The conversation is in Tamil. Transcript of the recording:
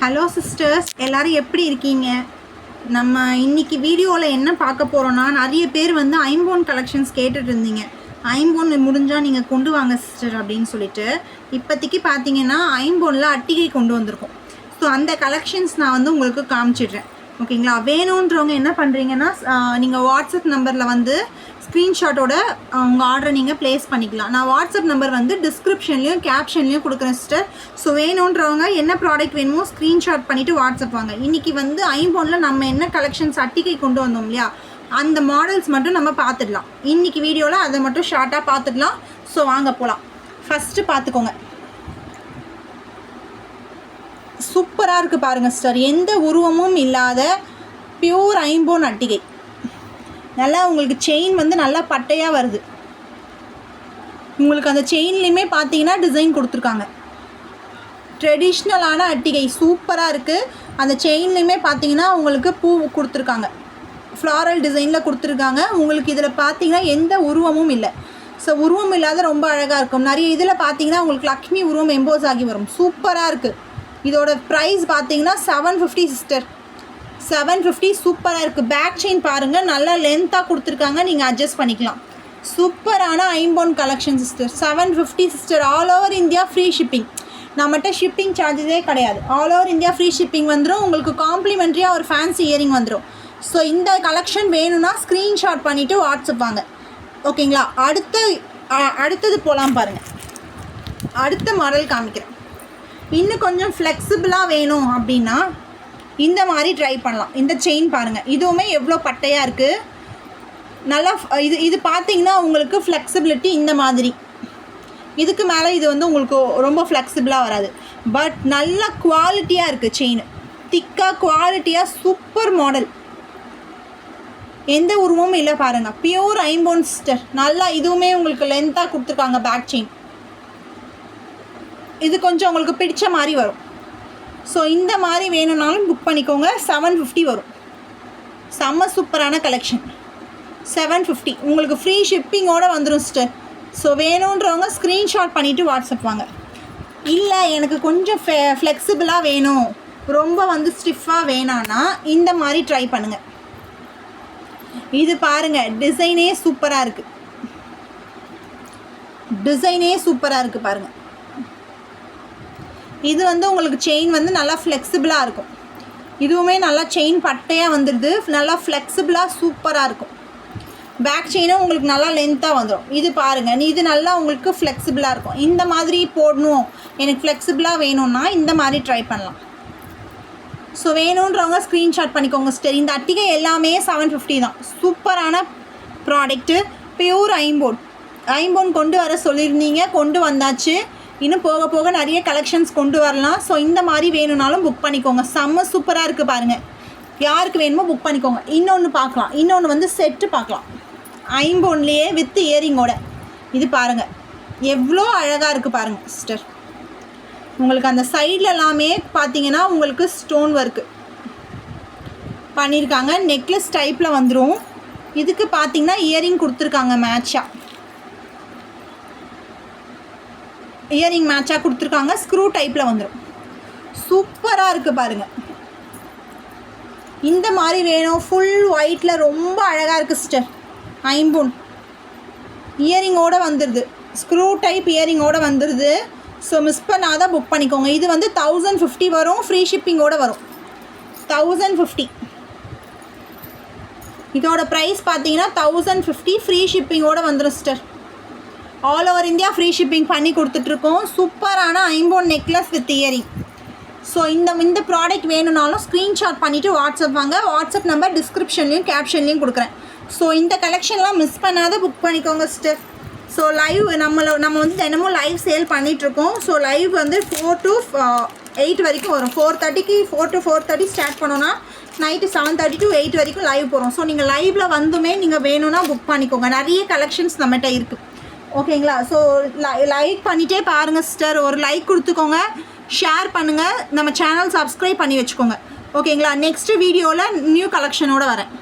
ஹலோ சிஸ்டர்ஸ், எல்லோரும் எப்படி இருக்கீங்க? நம்ம இன்றைக்கி வீடியோவில் என்ன பார்க்க போகிறோன்னா, நிறைய பேர் வந்து ஐம்போன் கலெக்ஷன்ஸ் கேட்டுட்டு இருந்தீங்க. ஐம்போன் முடிஞ்சால் நீங்கள் கொண்டு வாங்க சிஸ்டர் அப்படின்னு சொல்லிட்டு. இப்போதைக்கு பார்த்தீங்கன்னா ஐம்போனில் அட்டிகை கொண்டு வந்திருக்கோம். ஸோ அந்த கலெக்ஷன்ஸ் நான் வந்து உங்களுக்கு காமிச்சிடுறேன். ஓகேங்களா? வேணுன்றவங்க என்ன பண்ணுறீங்கன்னா, நீங்கள் வாட்ஸ்அப் நம்பரில் வந்து ஸ்க்ரீன்ஷாட்டோட உங்கள் ஆர்டரை நீங்கள் ப்ளேஸ் பண்ணிக்கலாம். நான் வாட்ஸ்அப் நம்பர் வந்து டிஸ்கிரிப்ஷன்லேயும் கேப்ஷன்லேயும் கொடுக்குறேன் சிஸ்டர். ஸோ வேணுன்றவங்க என்ன ப்ராடக்ட் வேணுமோ ஸ்க்ரீன்ஷாட் பண்ணிவிட்டு வாட்ஸ்அப் வாங்க. இன்றைக்கி வந்து ஐம்போனில் நம்ம என்ன கலெக்ஷன்ஸ் அட்டிகை கொண்டு வந்தோம் இல்லையா, அந்த மாடல்ஸ் மட்டும் நம்ம பார்த்துடலாம். இன்றைக்கி வீடியோவில் அதை மட்டும் ஷார்ட்டாக பார்த்துடலாம். ஸோ வாங்க போகலாம். ஃபஸ்ட்டு பார்த்துக்கோங்க, சூப்பராக இருக்குது பாருங்கள் சிஸ்டர். எந்த உருவமும் இல்லாத பியூர் ஐம்போன் அட்டிகை. நல்லா உங்களுக்கு செயின் வந்து நல்லா பட்டையாக வருது. உங்களுக்கு அந்த செயின்லேயுமே பார்த்தீங்கன்னா டிசைன் கொடுத்துருக்காங்க. ட்ரெடிஷ்னலான அட்டிகை சூப்பராக இருக்குது. அந்த செயின்லேயுமே பார்த்தீங்கன்னா உங்களுக்கு பூ கொடுத்துருக்காங்க, ஃப்ளாரல் டிசைனில் கொடுத்துருக்காங்க. உங்களுக்கு இதில் பார்த்தீங்கன்னா எந்த உருவமும் இல்லை. ஸோ உருவம் இல்லாத ரொம்ப அழகாக இருக்கும். நிறைய இதில் பார்த்தீங்கன்னா உங்களுக்கு லக்ஷ்மி உருவம் எம்போஸ் ஆகி வரும். சூப்பராக இருக்குது. இதோட ப்ரைஸ் பார்த்தீங்கன்னா 750 சிஸ்டர். 750 சூப்பராக இருக்குது. பேக் செயின் பாருங்கள், நல்லா லென்த்தாக கொடுத்துருக்காங்க, நீங்கள் அட்ஜஸ்ட் பண்ணிக்கலாம். சூப்பரான ஐம்போன் collection sister. 750 sister. All over India free shipping. நம்மகிட்ட ஷிப்பிங் சார்ஜஸே கிடையாது. All over India free shipping வந்துடும். உங்களுக்கு காம்ப்ளிமெண்ட்ரியாக ஒரு ஃபேன்சி இயரிங் வந்துடும். ஸோ இந்த கலெக்ஷன் வேணும்னா ஸ்க்ரீன்ஷாட் பண்ணிவிட்டு வாட்ஸ்அப் வாங்க. ஓகேங்களா? அடுத்தது போகலாம் பாருங்கள். அடுத்த மாடல் காமிக்கிறேன். இன்னும் கொஞ்சம் ஃப்ளெக்சிபிளாக வேணும் அப்படின்னா இந்த மாதிரி ட்ரை பண்ணலாம். இந்த செயின் பாருங்கள், இதுவுமே எவ்வளோ பட்டையாக இருக்குது. நல்லா இது பார்த்தீங்கன்னா உங்களுக்கு ஃப்ளெக்சிபிலிட்டி இந்த மாதிரி. இதுக்கு மேலே இது வந்து உங்களுக்கு ரொம்ப ஃப்ளெக்சிபிளாக வராது. பட் நல்ல குவாலிட்டியாக இருக்குது. செயின் திக்காக குவாலிட்டியாக சூப்பர் மாடல். எந்த உருவமும் இல்லை பாருங்கள். பியூர் ஐம்போன் சிஸ்டர். நல்லா இதுவுமே உங்களுக்கு லென்த்தாக கொடுத்துருக்காங்க. பேக் செயின் இது கொஞ்சம் உங்களுக்கு பிடிச்ச மாதிரி வரும். ஸோ இந்த மாதிரி வேணும்னாலும் புக் பண்ணிக்கோங்க. 750 வரும். செம்ம சூப்பரான கலெக்ஷன். 750 உங்களுக்கு ஃப்ரீ ஷிப்பிங்கோடு வந்துடும் சிஸ்டர். ஸோ வேணுன்றவங்க ஸ்க்ரீன்ஷாட் பண்ணிவிட்டு வாட்ஸ்அப் வாங்க. இல்லை எனக்கு கொஞ்சம் ஃப்ளெக்சிபிளாக வேணும், ரொம்ப வந்து ஸ்டிஃபாக வேணான்னா இந்த மாதிரி ட்ரை பண்ணுங்கள். இது பாருங்கள், டிசைனே சூப்பராக இருக்குது. டிசைனே சூப்பராக இருக்குது பாருங்கள். இது வந்து உங்களுக்கு செயின் வந்து நல்லா ஃப்ளெக்சிபிளாக இருக்கும். இதுவுமே நல்லா செயின் பட்டையாக வந்துடுது. நல்லா ஃப்ளெக்சிபிளாக சூப்பராக இருக்கும். பேக் செயினும் உங்களுக்கு நல்லா லென்த்தாக வந்துடும். இது பாருங்கள், இது நல்லா உங்களுக்கு ஃப்ளெக்சிபிளாக இருக்கும். இந்த மாதிரி போடணும், எனக்கு ஃப்ளெக்சிபிளாக வேணும்னா இந்த மாதிரி ட்ரை பண்ணலாம். ஸோ வேணுன்றவங்க ஸ்க்ரீன்ஷாட் பண்ணிக்கோங்க சிஸ்டர். இந்த அட்டிகை எல்லாமே 750 தான். சூப்பரான ப்ராடக்ட்டு. பியூர் ஐம்போன் கொண்டு வர சொல்லியிருந்தீங்க, கொண்டு வந்தாச்சு. இன்னும் போக போக நிறைய கலெக்ஷன்ஸ் கொண்டு வரலாம். ஸோ இந்த மாதிரி வேணும்னாலும் புக் பண்ணிக்கோங்க. செம்ம சூப்பராக இருக்குது பாருங்கள். யாருக்கு வேணுமோ புக் பண்ணிக்கோங்க. இன்னொன்று பார்க்கலாம். இன்னொன்று வந்து செட்டு பார்க்கலாம். ஐம்போன்லேயே வித் இயரிங்கோட. இது பாருங்கள், எவ்வளோ அழகாக இருக்குது பாருங்கள் சிஸ்டர். உங்களுக்கு அந்த சைடில் எல்லாமே பார்த்தீங்கன்னா உங்களுக்கு ஸ்டோன் ஒர்க்கு பண்ணியிருக்காங்க. நெக்லஸ் டைப்பில் வந்துடும். இதுக்கு பார்த்தீங்கன்னா இயரிங் கொடுத்துருக்காங்க. இயரிங் மேட்சாக கொடுத்துருக்காங்க. ஸ்க்ரூ டைப்பில் வந்துடும். சூப்பராக இருக்குது பாருங்கள். இந்த மாதிரி வேணும். ஃபுல் ஒயிட்டில் ரொம்ப அழகாக இருக்குது சிஸ்டர். ஐம்போன் இயரிங்கோடு வந்துடுது. ஸ்க்ரூ டைப் இயரிங்கோடு வந்துடுது. ஸோ மிஸ் பண்ணாதான் புக் பண்ணிக்கோங்க. இது வந்து 1050 வரும். ஃப்ரீ ஷிப்பிங்கோடு வரும். 1050. இதோட ப்ரைஸ் பார்த்தீங்கன்னா 1050. ஃப்ரீ ஷிப்பிங்கோடு வந்துடும் sister. All over India free shipping பண்ணி கொடுத்துட்ருக்கோம். சூப்பரான ஐம்போன் நெக்லஸ் வித் இயரிங். ஸோ இந்த ப்ராடக்ட் வேணும்னாலும் ஸ்க்ரீன்ஷாட் பண்ணிவிட்டு வாட்ஸ்அப் வாங்க. வாட்ஸ்அப் நம்பர் டிஸ்கிரிப்ஷன்லேயும் கேப்ஷன்லேயும் கொடுக்குறேன். ஸோ இந்த கலெக்ஷன்லாம் மிஸ் பண்ணாத புக் பண்ணிக்கோங்க சிஸ்டர். ஸோ லைவ் நம்ம வந்து தினமும் லைவ் சேல் பண்ணிகிட்ருக்கோம். ஸோ லைவ் வந்து 4 to 8 வரைக்கும் வரும். 4:30க்கு 4 to 4:30 ஸ்டார்ட் பண்ணோன்னா நைட்டு 7:30 to 8 வரைக்கும் லைவ் போகிறோம். ஸோ நீங்கள் லைவில் வந்துமே நீங்கள் வேணும்னா புக் பண்ணிக்கோங்க. நிறைய கலெக்ஷன்ஸ் நம்மகிட்ட இருக்குது. ஓகேங்களா? ஸோ லைக் பண்ணிகிட்டே பாருங்கள் சிஸ்டர். ஒரு லைக் கொடுத்துக்கோங்க, ஷேர் பண்ணுங்கள், நம்ம சேனல் சப்ஸ்கிரைப் பண்ணி வச்சுக்கோங்க. ஓகேங்களா? நெக்ஸ்ட்டு வீடியோவில் நியூ கலெக்ஷனோடு வரேன்.